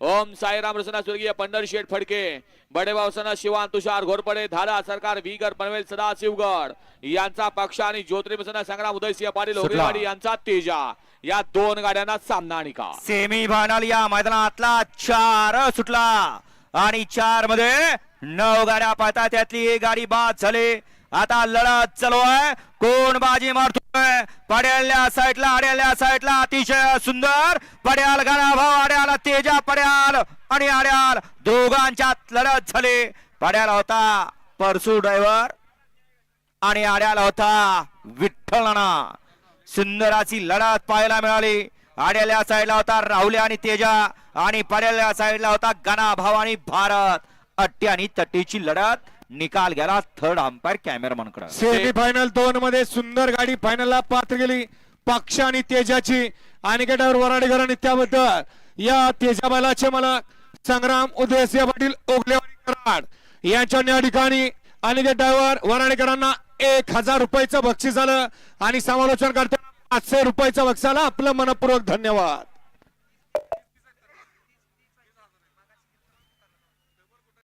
ओम साईराम रसना स्वर्गीय पंढर शेठ फडके बडे भावसना शिवान तुषार घोरपडे धारा सरकार वीगर पनवेल सदाशिवगड यांचा पक्ष आणि ज्योतिर्मसना संग्राम उदयसिंह पाटील ओगलेवाडी यांचा तेजा या दोन गाड्यांना सामना निकाल. सेमी फायनल या मैदानातला 4 सुटला आणि 4 मध्ये 9 गाड्या पाहतात त्यातली एक गाडी बाद झाली. आता लढत चालू आहे. कोण बाजी मारतोय? पड्याल्या साईडला आड्याल्या साईडला अतिशय सुंदर पड्याल गाणा भाव आड्याला तेजा पड्याल आणि आड्याल दोघांच्यात लढत झाली. पड्याला होता परसू ड्रायव्हर आणि आड्याला होता विठ्ठलना. सुंदराची लढत पाहायला मिळाली. आड्याल्या साईडला होता राहुल्या आणि तेजा आणि पड्याल्या साईडला होता गाणा भाव आणि भारत. अट्टी आणि तट्टीची लढत निकाल गेला थर्ड अंपायर कॅमेरामन कडे. सेमी फायनल 2 मध्ये सुंदर गाडी फायनलला पात्र गेली पक्ष आणि तेजाची. अनिकेटावर वराडेकरांनी त्याबद्दल या तेजा बैलाचे मला संग्राम उदयसिंह पाटील ओगलेवाडी कराड यांच्या या ठिकाणी अनिकेट ड्रायव्हर वराडेकरांना 1000 रुपयाचं बक्षीस झालं आणि समालोचन करताना 500 रुपयाचं बक्षीस आलं. आपलं मनपूर्वक धन्यवाद.